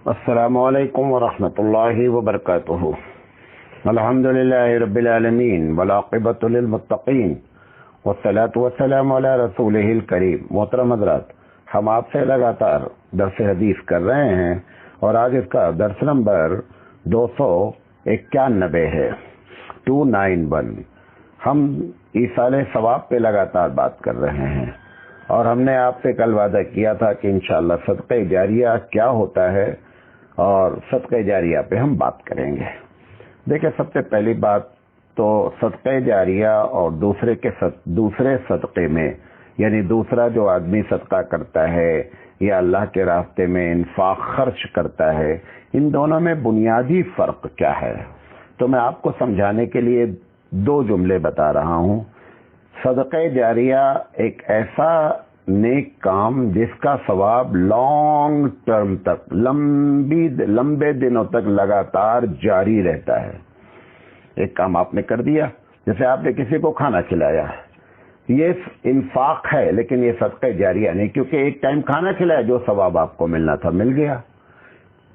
السلام علیکم ورحمۃ اللہ وبرکاتہ۔ الحمد للہ رب العالمین والعاقبۃ للمتقین والصلاۃ والسلام علی رسولہ الکریم۔ محترم حضرات، ہم آپ سے لگاتار درس حدیث کر رہے ہیں اور آج اس کا درس نمبر 291 ہے، 291۔ ہم ایصال ثواب پہ لگاتار بات کر رہے ہیں اور ہم نے آپ سے کل وعدہ کیا تھا کہ انشاءاللہ صدقہ جاریہ کیا ہوتا ہے اور صدقہ جاریہ پہ ہم بات کریں گے۔ دیکھیں، سب سے پہلی بات تو صدقہ جاریہ اور دوسرے صدقے میں، یعنی دوسرا جو آدمی صدقہ کرتا ہے یا اللہ کے راستے میں انفاق خرچ کرتا ہے، ان دونوں میں بنیادی فرق کیا ہے؟ تو میں آپ کو سمجھانے کے لیے 2 جملے بتا رہا ہوں۔ صدقہ جاریہ ایک ایسا نیک کام جس کا ثواب لانگ ٹرم تک، لمبے دنوں تک لگاتار جاری رہتا ہے۔ ایک کام آپ نے کر دیا، جیسے آپ نے کسی کو کھانا کھلایا، یہ انفاق ہے لیکن یہ صدقہ جاریہ نہیں، کیونکہ ایک ٹائم کھانا کھلایا، جو ثواب آپ کو ملنا تھا مل گیا۔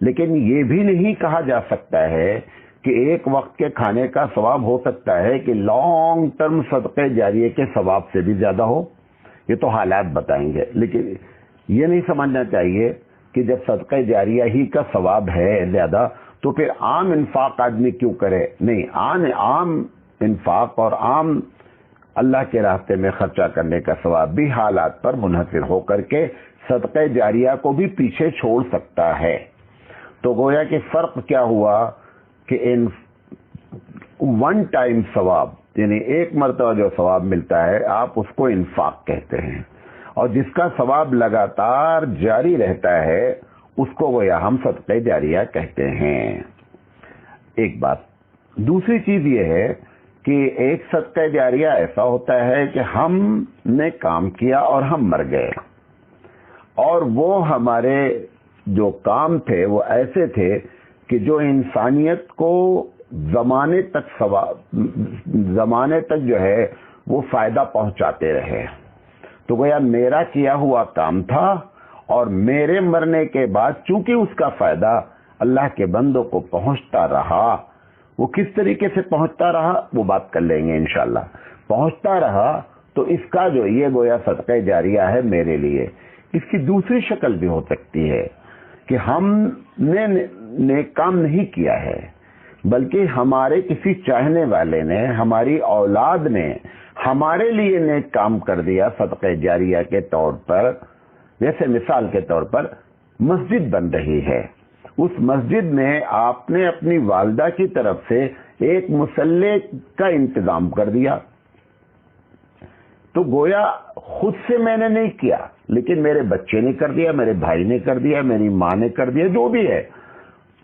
لیکن یہ بھی نہیں کہا جا سکتا ہے کہ ایک وقت کے کھانے کا ثواب ہو سکتا ہے کہ لانگ ٹرم صدقہ جاریہ کے ثواب سے بھی زیادہ ہو۔ یہ تو حالات بتائیں گے، لیکن یہ نہیں سمجھنا چاہیے کہ جب صدقہ جاریہ ہی کا ثواب ہے زیادہ تو پھر عام انفاق آدمی کیوں کرے؟ نہیں، عام انفاق اور عام اللہ کے راستے میں خرچہ کرنے کا ثواب بھی حالات پر منحصر ہو کر کے صدقہ جاریہ کو بھی پیچھے چھوڑ سکتا ہے۔ تو گویا کہ فرق کیا ہوا کہ ان ون ٹائم ثواب، یعنی ایک مرتبہ جو ثواب ملتا ہے آپ اس کو انفاق کہتے ہیں، اور جس کا ثواب لگاتار جاری رہتا ہے اس کو گویا ہم صدقہ جاریہ کہتے ہیں۔ ایک بات۔ دوسری چیز یہ ہے کہ ایک صدقہ جاریہ ایسا ہوتا ہے کہ ہم نے کام کیا اور ہم مر گئے، اور وہ ہمارے جو کام تھے وہ ایسے تھے کہ جو انسانیت کو زمانے تک جو ہے وہ فائدہ پہنچاتے رہے۔ تو گویا میرا کیا ہوا کام تھا اور میرے مرنے کے بعد چونکہ اس کا فائدہ اللہ کے بندوں کو پہنچتا رہا، وہ کس طریقے سے پہنچتا رہا وہ بات کر لیں گے انشاءاللہ۔ پہنچتا رہا تو اس کا جو یہ گویا صدقہ جاریہ ہے میرے لیے۔ اس کی دوسری شکل بھی ہو سکتی ہے کہ ہم نے نیک کام نہیں کیا ہے، بلکہ ہمارے کسی چاہنے والے نے، ہماری اولاد نے ہمارے لیے نیک کام کر دیا صدقہ جاریہ کے طور پر۔ جیسے مثال کے طور پر مسجد بن رہی ہے، اس مسجد میں آپ نے اپنی والدہ کی طرف سے ایک مصلی کا انتظام کر دیا، تو گویا خود سے میں نے نہیں کیا لیکن میرے بچے نے کر دیا، میرے بھائی نے کر دیا، میری ماں نے کر دیا، جو بھی ہے۔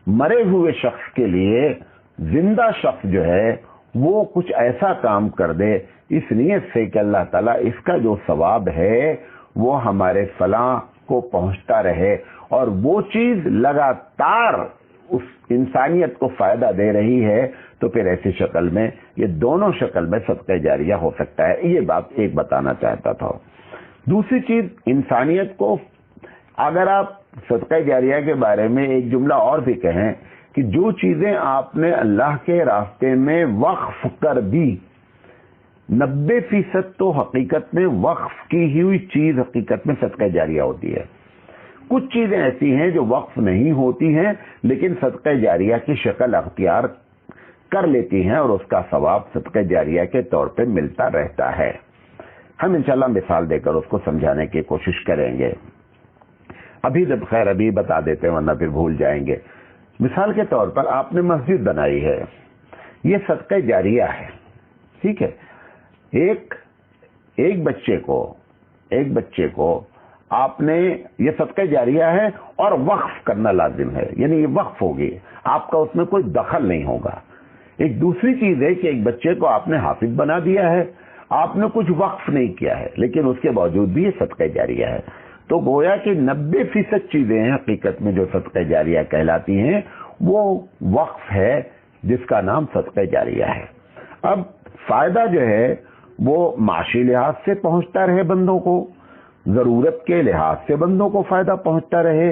مرے ہوئے شخص کے لیے زندہ شخص جو ہے وہ کچھ ایسا کام کر دے اس نیت سے کہ اللہ تعالیٰ اس کا جو ثواب ہے وہ ہمارے فلاں کو پہنچتا رہے، اور وہ چیز لگاتار اس انسانیت کو فائدہ دے رہی ہے، تو پھر ایسی شکل میں یہ دونوں شکل میں صدقہ جاریہ ہو سکتا ہے۔ یہ بات ایک بتانا چاہتا تھا۔ دوسری چیز، انسانیت کو اگر آپ صدقہ جاریہ کے بارے میں ایک جملہ اور بھی کہیں کہ جو چیزیں آپ نے اللہ کے راستے میں وقف کر دی، 90% تو حقیقت میں وقف کی ہوئی چیز حقیقت میں صدقہ جاریہ ہوتی ہے۔ کچھ چیزیں ایسی ہیں جو وقف نہیں ہوتی ہیں لیکن صدقہ جاریہ کی شکل اختیار کر لیتی ہیں اور اس کا ثواب صدقہ جاریہ کے طور پہ ملتا رہتا ہے۔ ہم انشاءاللہ مثال دے کر اس کو سمجھانے کی کوشش کریں گے۔ ابھی بتا دیتے ہیں ورنہ پھر بھول جائیں گے۔ مثال کے طور پر آپ نے مسجد بنائی ہے، یہ صدقہ جاریہ ہے، ٹھیک ہے۔ ایک بچے کو آپ نے، یہ صدقہ جاریہ ہے اور وقف کرنا لازم ہے، یعنی یہ وقف ہوگی، آپ کا اس میں کوئی دخل نہیں ہوگا۔ ایک دوسری چیز ہے کہ ایک بچے کو آپ نے حافظ بنا دیا ہے، آپ نے کچھ وقف نہیں کیا ہے لیکن اس کے باوجود بھی یہ صدقہ جاریہ ہے۔ تو گویا کہ 90% چیزیں ہیں حقیقت میں جو صدقہ جاریہ کہلاتی ہیں، وہ وقف ہے جس کا نام صدقہ جاریہ ہے۔ اب فائدہ جو ہے وہ معاشی لحاظ سے پہنچتا رہے بندوں کو، ضرورت کے لحاظ سے بندوں کو فائدہ پہنچتا رہے،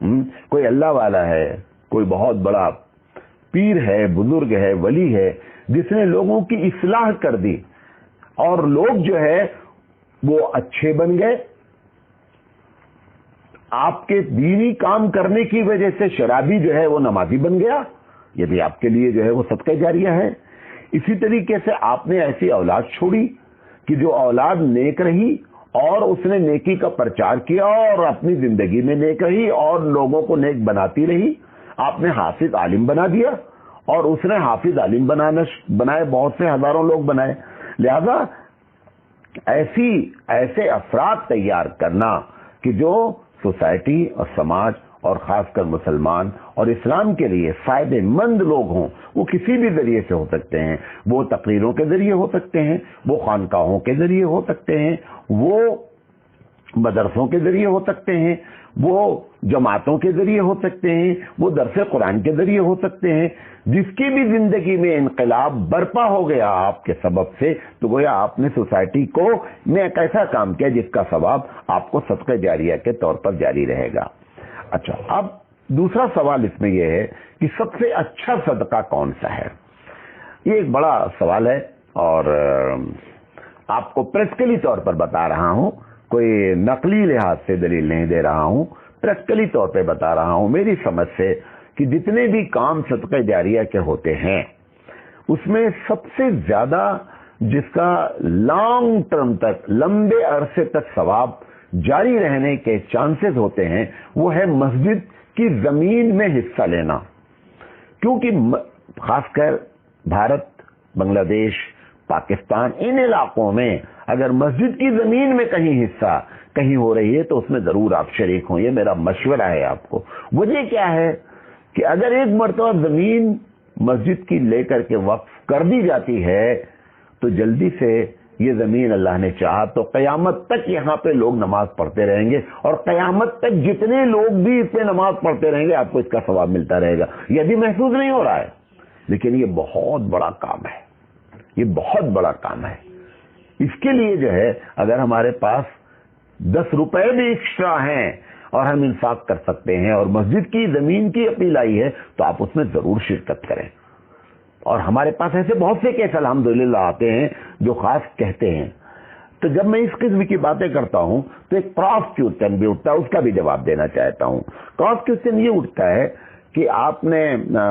کوئی اللہ والا ہے، کوئی بہت بڑا پیر ہے، بزرگ ہے، ولی ہے، جس نے لوگوں کی اصلاح کر دی اور لوگ جو ہے وہ اچھے بن گئے، آپ کے دینی کام کرنے کی وجہ سے شرابی جو ہے وہ نمازی بن گیا، یہ بھی آپ کے لیے جو ہے وہ صدقہ جاریہ ہے۔ اسی طریقے سے آپ نے ایسی اولاد چھوڑی کہ جو اولاد نیک رہی اور اس نے نیکی کا پرچار کیا اور اپنی زندگی میں نیک رہی اور لوگوں کو نیک بناتی رہی، آپ نے حافظ عالم بنا دیا اور اس نے حافظ عالم بنائے، بہت سے ہزاروں لوگ بنائے۔ لہذا ایسے افراد تیار کرنا کہ جو سوسائٹی اور سماج اور خاص کر مسلمان اور اسلام کے لیے فائدے مند لوگ ہوں، وہ کسی بھی ذریعے سے ہو سکتے ہیں، وہ تقریروں کے ذریعے ہو سکتے ہیں، وہ خانقاہوں کے ذریعے ہو سکتے ہیں، وہ مدرسوں کے ذریعے ہو سکتے ہیں، وہ جماعتوں کے ذریعے ہو سکتے ہیں، وہ درس قرآن کے ذریعے ہو سکتے ہیں۔ جس کی بھی زندگی میں انقلاب برپا ہو گیا آپ کے سبب سے، تو گویا آپ نے سوسائٹی کو میں ایک ایسا کام کیا جس کا ثواب آپ کو صدقہ جاریہ کے طور پر جاری رہے گا۔ اچھا، اب دوسرا سوال اس میں یہ ہے کہ سب سے اچھا صدقہ کون سا ہے؟ یہ ایک بڑا سوال ہے اور آپ کو پریکٹیکلی طور پر بتا رہا ہوں، کوئی نقلی لحاظ سے دلیل نہیں دے رہا ہوں، پریکٹیکلی طور پہ بتا رہا ہوں میری سمجھ سے کہ جتنے بھی کام صدقہ جاریہ کے ہوتے ہیں اس میں سب سے زیادہ جس کا لانگ ٹرم تک، لمبے عرصے تک ثواب جاری رہنے کے چانسز ہوتے ہیں وہ ہے مسجد کی زمین میں حصہ لینا۔ کیونکہ خاص کر بھارت، بنگلہ دیش، پاکستان، ان علاقوں میں اگر مسجد کی زمین میں کہیں حصہ کہیں ہو رہی ہے تو اس میں ضرور آپ شریک ہوں، یہ میرا مشورہ ہے آپ کو۔ وجہ کیا ہے کہ اگر ایک مرتبہ زمین مسجد کی لے کر کے وقف کر دی جاتی ہے تو جلدی سے یہ زمین اللہ نے چاہا تو قیامت تک یہاں پہ لوگ نماز پڑھتے رہیں گے اور قیامت تک جتنے لوگ بھی اس پہ نماز پڑھتے رہیں گے آپ کو اس کا ثواب ملتا رہے گا۔ یہ بھی محسوس نہیں ہو رہا ہے لیکن یہ بہت بڑا کام ہے، یہ بہت بڑا کام ہے۔ اس کے لیے جو ہے اگر ہمارے پاس 10 روپے بھی ایکسٹرا ہیں اور ہم انفاق کر سکتے ہیں اور مسجد کی زمین کی اپیل آئی ہے تو آپ اس میں ضرور شرکت کریں۔ اور ہمارے پاس ایسے بہت سے کیس الحمدللہ آتے ہیں جو خاص کہتے ہیں۔ تو جب میں اس قسم کی باتیں کرتا ہوں تو ایک کراس کوسچن بھی اٹھتا ہے، اس کا بھی جواب دینا چاہتا ہوں۔ کراس کوسچن یہ اٹھتا ہے کہ آپ نے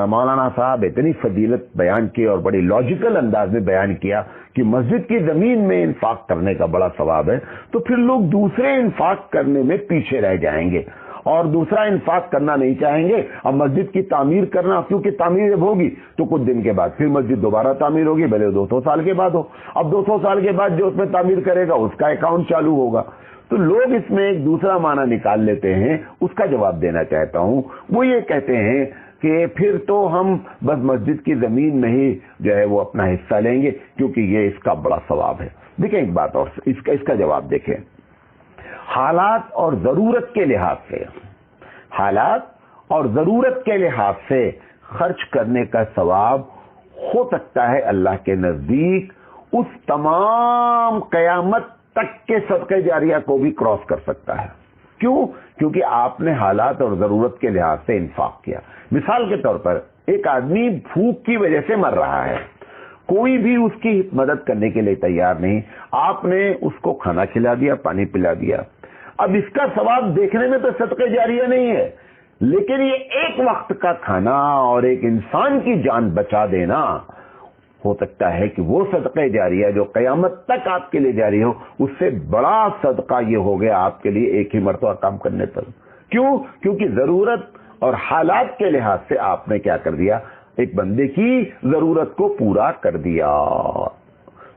مولانا صاحب اتنی فضیلت بیان کی اور بڑی لاجیکل انداز میں بیان کیا کہ مسجد کی زمین میں انفاق کرنے کا بڑا ثواب ہے، تو پھر لوگ دوسرے انفاق کرنے میں پیچھے رہ جائیں گے اور دوسرا انفاق کرنا نہیں چاہیں گے۔ اب مسجد کی تعمیر کرنا، کیونکہ تعمیر جب ہوگی تو کچھ دن کے بعد پھر مسجد دوبارہ تعمیر ہوگی، بھلے 200 سال کے بعد ہو۔ اب 200 سال کے بعد جو اس میں تعمیر کرے گا اس کا اکاؤنٹ چالو ہوگا۔ تو لوگ اس میں ایک دوسرا معنی نکال لیتے ہیں، اس کا جواب دینا چاہتا ہوں۔ وہ یہ کہتے ہیں کہ پھر تو ہم بس مسجد کی زمین میں ہی جو ہے وہ اپنا حصہ لیں گے کیونکہ یہ اس کا بڑا ثواب ہے۔ دیکھیں ایک بات اور اس کا جواب دیکھیں، حالات اور ضرورت کے لحاظ سے، حالات اور ضرورت کے لحاظ سے خرچ کرنے کا ثواب ہو سکتا ہے اللہ کے نزدیک اس تمام قیامت تک کے صدقہ جاریہ کو بھی کراس کر سکتا ہے۔ کیوں؟ کیونکہ آپ نے حالات اور ضرورت کے لحاظ سے انفاق کیا۔ مثال کے طور پر ایک آدمی بھوک کی وجہ سے مر رہا ہے، کوئی بھی اس کی مدد کرنے کے لیے تیار نہیں، آپ نے اس کو کھانا کھلا دیا، پانی پلا دیا۔ اب اس کا ثواب دیکھنے میں تو صدقہ جاریہ نہیں ہے، لیکن یہ ایک وقت کا کھانا اور ایک انسان کی جان بچا دینا ہو سکتا ہے کہ وہ صدقہ جاریہ جو قیامت تک آپ کے لیے جاری ہو، اس سے بڑا صدقہ یہ ہو گیا آپ کے لیے ایک ہی مرتبہ کام کرنے پر۔ کیوں؟ کیونکہ ضرورت اور حالات کے لحاظ سے آپ نے کیا کر دیا، ایک بندے کی ضرورت کو پورا کر دیا۔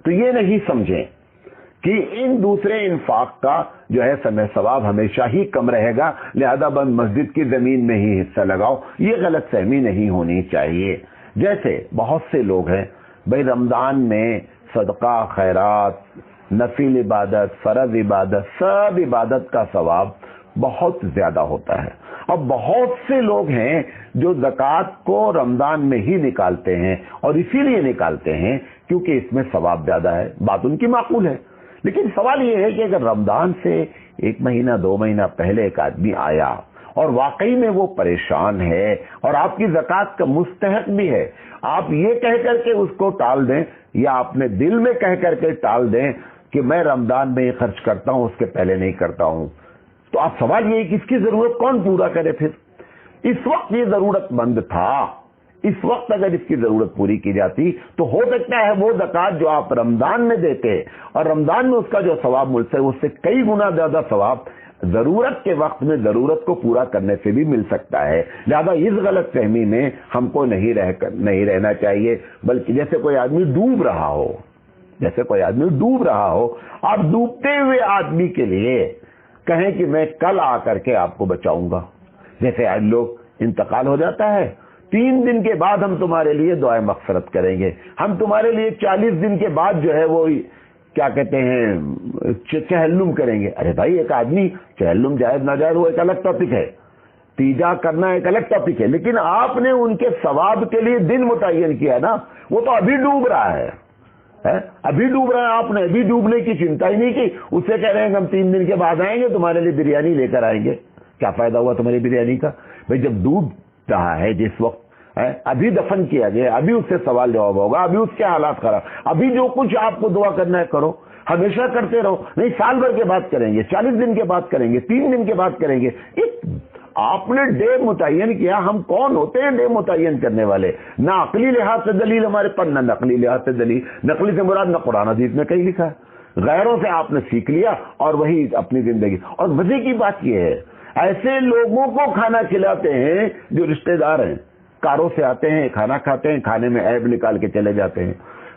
تو یہ نہیں سمجھیں کہ ان دوسرے انفاق کا جو ہے ثواب ہمیشہ ہی کم رہے گا، لہذا بند مسجد کی زمین میں ہی حصہ لگاؤ، یہ غلط فہمی نہیں ہونی چاہیے۔ جیسے بہت سے لوگ ہیں بھائی رمضان میں صدقہ، خیرات، نفل عبادت، فرض عبادت، سب عبادت کا ثواب بہت زیادہ ہوتا ہے۔ اب بہت سے لوگ ہیں جو زکوٰۃ کو رمضان میں ہی نکالتے ہیں اور اسی لیے نکالتے ہیں کیونکہ اس میں ثواب زیادہ ہے، بات ان کی معقول ہے۔ لیکن سوال یہ ہے کہ اگر رمضان سے 1 مہینہ 2 مہینہ پہلے ایک آدمی آیا اور واقعی میں وہ پریشان ہے اور آپ کی زکوٰۃ کا مستحق بھی ہے، آپ یہ کہہ کر کے اس کو ٹال دیں یا اپنے دل میں کہہ کر کے ٹال دیں کہ میں رمضان میں یہ خرچ کرتا ہوں، اس کے پہلے نہیں کرتا ہوں، تو آپ سوال یہ کہ اس کی ضرورت کون پورا کرے؟ پھر اس وقت یہ ضرورت مند تھا، اس وقت اگر اس کی ضرورت پوری کی جاتی تو ہو سکتا ہے وہ زکوٰۃ جو آپ رمضان میں دیتے اور رمضان میں اس کا جو ثواب ملتا ہے اس سے کئی گنا زیادہ ثواب ضرورت کے وقت میں ضرورت کو پورا کرنے سے بھی مل سکتا ہے۔ لہذا اس غلط فہمی میں ہم کو نہیں رہنا چاہیے، بلکہ جیسے کوئی آدمی ڈوب رہا ہو، آپ ڈوبتے ہوئے آدمی کے لیے کہیں کہ میں کل آ کر کے آپ کو بچاؤں گا۔ جیسے آج لوگ انتقال ہو جاتا ہے، 3 دن کے بعد ہم تمہارے لیے دعائے مغفرت کریں گے، ہم تمہارے لیے 40 دن کے بعد جو ہے وہ کیا کہتے ہیں چہلم کریں گے۔ ارے بھائی، ایک آدمی چہلم جائز ناجائز وہ ایک الگ ٹاپک ہے، تیجا کرنا ایک الگ ٹاپک ہے، لیکن آپ نے ان کے ثواب کے لیے دن متعین کیا نا، وہ تو ابھی ڈوب رہا ہے، آپ نے ابھی ڈوبنے کی چنتا ہی نہیں کی، اس سے کہہ رہے ہیں کہ ہم 3 دن کے بعد آئیں گے تمہارے لیے بریانی لے کر آئیں گے۔ کیا فائدہ ہوا تمہاری بریانی کا؟ بھائی جب ڈوب رہا ہے، جس وقت ابھی دفن کیا گیا، ابھی اس سے سوال جواب ہوگا، ابھی اس کے حالات خراب، ابھی جو کچھ آپ کو دعا کرنا ہے کرو، ہمیشہ کرتے رہو، نہیں سال بھر کے بعد کریں گے، 40 دن کے بعد کریں گے، 3 دن کے بعد کریں گے۔ آپ نے ڈے متعین کیا، ہم کون ہوتے ہیں ڈے متعین کرنے والے؟ نہ عقلی لحاظ سے دلیل ہمارے پر، نہ نقلی لحاظ سے دلیل، نقلی سے مراد نہ قرآن حدیث میں کہیں لکھا ہے، غیروں سے آپ نے سیکھ لیا اور وہی اپنی زندگی۔ اور مزے کی بات یہ ہے، ایسے لوگوں کو کھانا کھلاتے ہیں جو رشتہ دار ہیں، کاروں سے آتے ہیں، کھانا کھاتے ہیں، کھانے میں عیب نکال کے چلے جاتے ہیں۔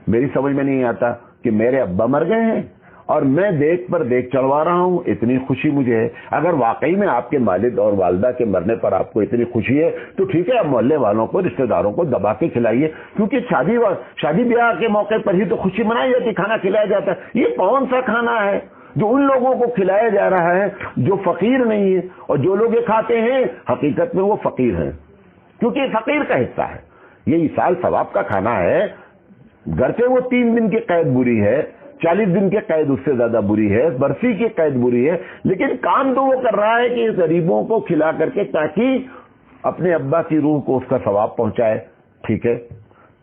میری سمجھ میں نہیں آتا کہ میرے ابا مر گئے ہیں اور میں دیکھ پر دیکھ چڑھوا رہا ہوں، اتنی خوشی مجھے ہے۔ اگر واقعی میں آپ کے والد اور والدہ کے مرنے پر آپ کو اتنی خوشی ہے تو ٹھیک ہے، اب محلے والوں کو، رشتہ داروں کو دبا کے کھلائیے، کیونکہ شادی بیاہ کے موقع پر ہی تو خوشی منائی جاتی، کھانا کھلایا جاتا ہے۔ یہ کون سا کھانا ہے جو ان لوگوں کو کھلایا جا رہا ہے جو فقیر نہیں ہے؟ اور جو لوگ یہ کھاتے ہیں حقیقت میں وہ فقیر ہیں، کیونکہ یہ فقیر کا حصہ ہے۔ یہ ایصال ثواب کا کھانا ہے، گرچہ وہ 3 دن کی قید بری ہے، 40 دن کی قید اس سے زیادہ بری ہے، برسی کی قید بری ہے، لیکن کام تو وہ کر رہا ہے کہ غریبوں کو کھلا کر کے تاکہ اپنے ابا کی روح کو اس کا ثواب پہنچائے۔ ٹھیک ہے،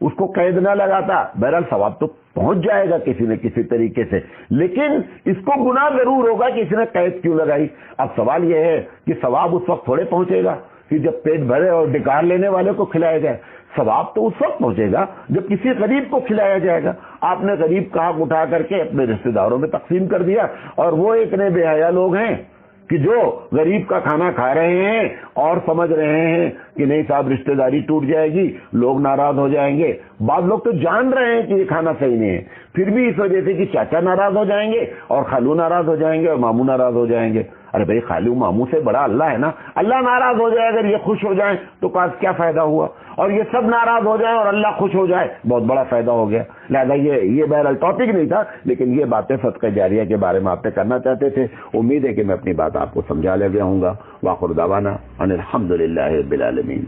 اس کو قید نہ لگاتا، بہرحال ثواب تو پہنچ جائے گا کسی نہ کسی طریقے سے، لیکن اس کو گناہ ضرور ہوگا کہ اس نے قید کیوں لگائی۔ اب سوال یہ ہے کہ ثواب اس وقت تھوڑے پہنچے گا کہ جب پیٹ بھرے اور ڈکار لینے والے کو کھلایا جائے، ثواب تو اس وقت پہنچے گا جب کسی غریب کو کھلایا جائے گا۔ آپ نے غریب کا حق اٹھا کر کے اپنے رشتہ داروں میں تقسیم کر دیا، اور وہ اتنے بے حیا لوگ ہیں کہ جو غریب کا کھانا کھا رہے ہیں اور سمجھ رہے ہیں کہ نہیں صاحب رشتہ داری ٹوٹ جائے گی، لوگ ناراض ہو جائیں گے۔ بعض لوگ تو جان رہے ہیں کہ یہ کھانا صحیح نہیں ہے، پھر بھی اس وجہ سے کہ چاچا ناراض ہو جائیں گے اور خالو ناراض ہو جائیں گے اور ماموں ناراض ہو جائیں گے۔ ارے بھائی، خالو ماموں سے بڑا اللہ ہے نا، اللہ ناراض ہو جائے اگر یہ خوش ہو جائیں تو کیا فائدہ ہوا، اور یہ سب ناراض ہو جائیں اور اللہ خوش ہو جائے بہت بڑا فائدہ ہو گیا۔ لہذا یہ بہرحال ٹاپک نہیں تھا، لیکن یہ باتیں صدقہ جاریہ کے بارے میں آپ سے کرنا چاہتے تھے۔ امید ہے کہ میں اپنی بات آپ کو سمجھا لے گیا ہوں گا۔ وآخر دعوانا ان الحمد للہ رب العالمین۔